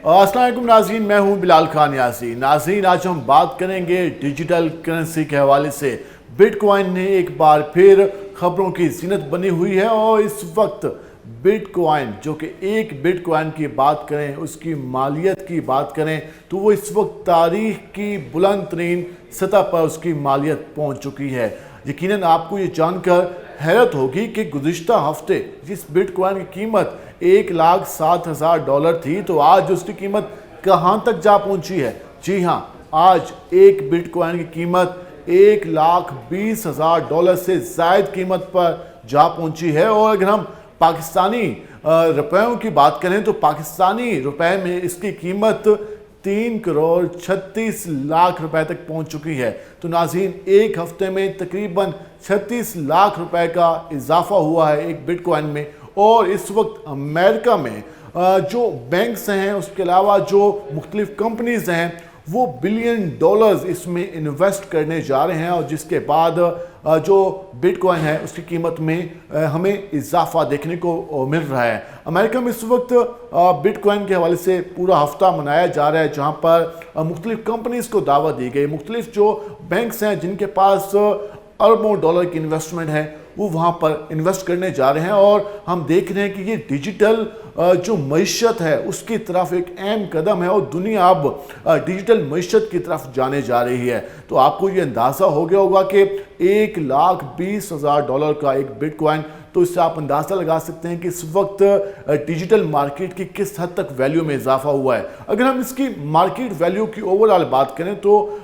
अस्सलाम वालेकुम नाज़रीन, मैं हूं बिलाल खान यासी। नाज़रीन, आज हम बात करेंगे डिजिटल करेंसी के हवाले से। बिटकॉइन ने एक बार फिर खबरों की ज़ीनत बनी हुई है और इस वक्त बिटकॉइन, जो कि एक बिटकॉइन की बात करें, उसकी मालियत की बात करें, तो वो इस वक्त तारीख की बुलंद तरीन सतह पर उसकी मालियत पहुंच चुकी है। यकीनन आपको ये जानकर हैरत होगी कि गुज़िश्ता हफ्ते जिस बिटकॉइन की कीमत $1,07,000 थी, तो आज उसकी कीमत कहां तक जा पहुंची है। जी हां, आज एक बिटकॉइन की कीमत $1,20,000 से ज़ायद कीमत पर जा पहुंची है। और अगर हम पाकिस्तानी रुपयों की बात करें तो पाकिस्तानी रुपए में इसकी कीमत 3,36,00,000 रुपए तक पहुंच चुकी है। तो नाज़रीन, एक हफ्ते में तकरीबन 36 लाख रुपए का इजाफा हुआ है एक बिटकॉइन में। और इस वक्त अमेरिका में जो बैंक्स हैं, उसके अलावा जो मुख्तलिफ कंपनीज हैं, वो बिलियन डॉलर्स इसमें इन्वेस्ट करने जा रहे हैं। और जिसके बाद जो बिटकॉइन है उसकी कीमत में हमें इजाफा देखने को मिल रहा है। अमेरिका में इस वक्त बिटकॉइन के हवाले से पूरा हफ्ता मनाया जा रहा है, जहां पर मुख्तलिफ कंपनीज को दावत दी गई। मुख्तलिफ जो बैंक्स हैं जिनके पास अरबों डॉलर की इन्वेस्टमेंट है, वो वहाँ पर इन्वेस्ट करने जा रहे हैं। और हम देख रहे हैं कि ये डिजिटल जो मईशत है उसकी तरफ एक अहम कदम है और दुनिया अब डिजिटल मईशत की तरफ जाने जा रही है। तो आपको ये अंदाज़ा हो गया होगा कि $1,20,000 का एक बिटकॉइन, तो इससे आप अंदाज़ा लगा सकते हैं कि इस वक्त डिजिटल मार्केट की किस हद तक वैल्यू में इजाफा हुआ है। अगर हम इसकी मार्केट वैल्यू की ओवरऑल बात करें तो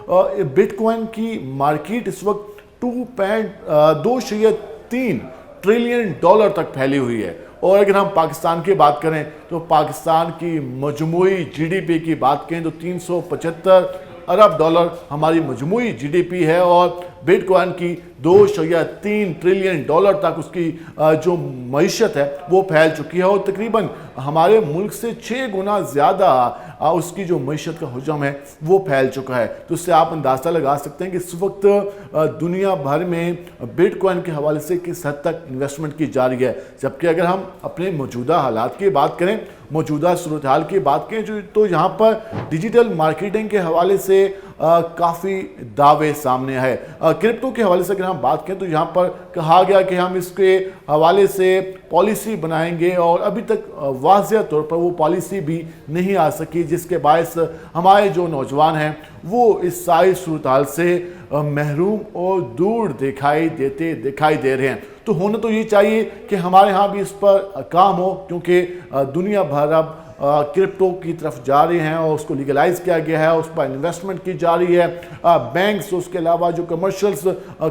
बिटकॉइन की मार्केट इस वक्त 2.3 ट्रिलियन डॉलर तक फैली हुई है। और अगर हम पाकिस्तान की बात करें तो पाकिस्तान की मजमूई जीडीपी की बात करें तो 375 अरब डॉलर हमारी मजमूई जीडीपी है। और बिटकॉइन की 2.3 ट्रिलियन डॉलर तक उसकी जो मईशत है वो फैल चुकी है। और तकरीबन हमारे मुल्क से 6 गुना ज़्यादा उसकी जो मईशत का हुजम है वो फैल चुका है। तो उससे आप अंदाज़ा लगा सकते हैं कि इस वक्त दुनिया भर में बिटकॉइन के हवाले से किस हद तक इन्वेस्टमेंट की जा रही है। जबकि अगर हम अपने मौजूदा हालात की बात करें, मौजूदा सूरत हाल की बात करें, तो यहाँ पर डिजिटल मार्केटिंग के हवाले से काफ़ी दावे सामने है। क्रिप्टो के हवाले से अगर हम बात करें तो यहाँ पर कहा गया कि हम इसके हवाले से पॉलिसी बनाएंगे, और अभी तक वाज़ेह तौर पर वो पॉलिसी भी नहीं आ सकी, जिसके बायस हमारे जो नौजवान हैं वो इस सारी सूरत हाल से महरूम और दूर दिखाई दे रहे हैं। तो होना तो ये चाहिए कि हमारे यहाँ भी इस पर काम हो, क्योंकि दुनिया भर अब क्रिप्टो की तरफ जा रहे हैं और उसको लीगलाइज किया गया है, उस पर इन्वेस्टमेंट की जा रही है। बैंक्स, उसके अलावा जो कमर्शियल्स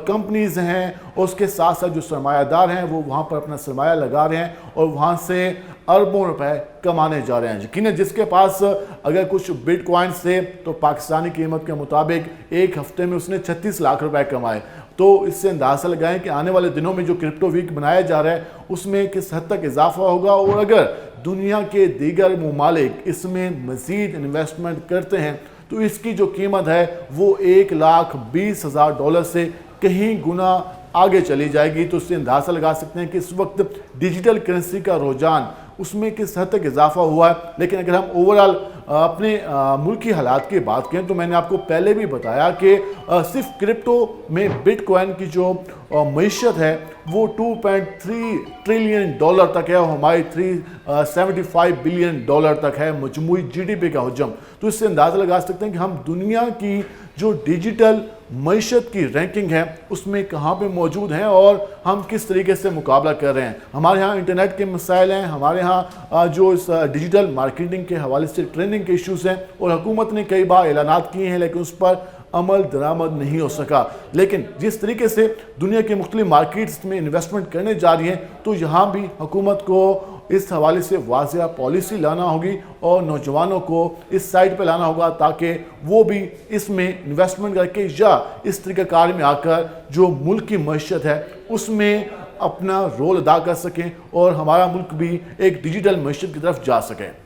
कंपनीज हैं, उसके साथ साथ जो सरमायादार हैं वो वहाँ पर अपना सरमाया लगा रहे हैं और वहाँ से अरबों रुपए कमाने जा रहे हैं। यकीनन जिसके पास अगर कुछ बिटकॉइन थे तो पाकिस्तानी कीमत के मुताबिक एक हफ्ते में उसने 36 लाख रुपए कमाए। तो इससे अंदाज़ा लगाएं कि आने वाले दिनों में जो क्रिप्टो वीक बनाया जा रहा है उसमें किस हद तक इजाफा होगा। और अगर दुनिया के दीगर ममालिक इसमें मज़ीद इन्वेस्टमेंट करते हैं तो इसकी जो कीमत है वो $1,20,000 से कहीं गुना आगे चली जाएगी। तो इससे अंदाज़ा लगा सकते हैं कि इस वक्त डिजिटल करेंसी का रुझान उसमें किस हद तक इजाफा हुआ है। लेकिन अगर हम ओवरऑल अपने मुल्की हालात की बात करें तो मैंने आपको पहले भी बताया कि सिर्फ क्रिप्टो में बिटकॉइन की जो मईशत है वो 2.3 ट्रिलियन डॉलर तक है और हमारी 375 बिलियन डॉलर तक है मजमूई जीडीपी का हुजम। तो इससे अंदाज़ा लगा सकते हैं कि हम दुनिया की जो डिजिटल मईशत की रैंकिंग है उसमें कहाँ पे मौजूद हैं और हम किस तरीके से मुकाबला कर रहे हैं। हमारे यहाँ इंटरनेट के मसाइल हैं, हमारे यहाँ जो इस डिजिटल मार्केटिंग के हवाले से ट्रेनिंग के इश्यूज़ हैं, और हुकूमत ने कई बार ऐलानात किए हैं लेकिन उस पर अमल दरामद नहीं हो सका। लेकिन जिस तरीके से दुनिया की मुख्तलिफ मार्केट्स में इन्वेस्टमेंट करने जा रही हैं तो यहाँ भी हुकूमत को इस हवाले से वाज़ेह पॉलिसी लाना होगी और नौजवानों को इस साइड पे लाना होगा ताकि वो भी इसमें इन्वेस्टमेंट करके या इस तरीक़ाकार में आकर जो मुल्क की मईशत है उसमें अपना रोल अदा कर सकें और हमारा मुल्क भी एक डिजिटल मईशत की तरफ जा सके।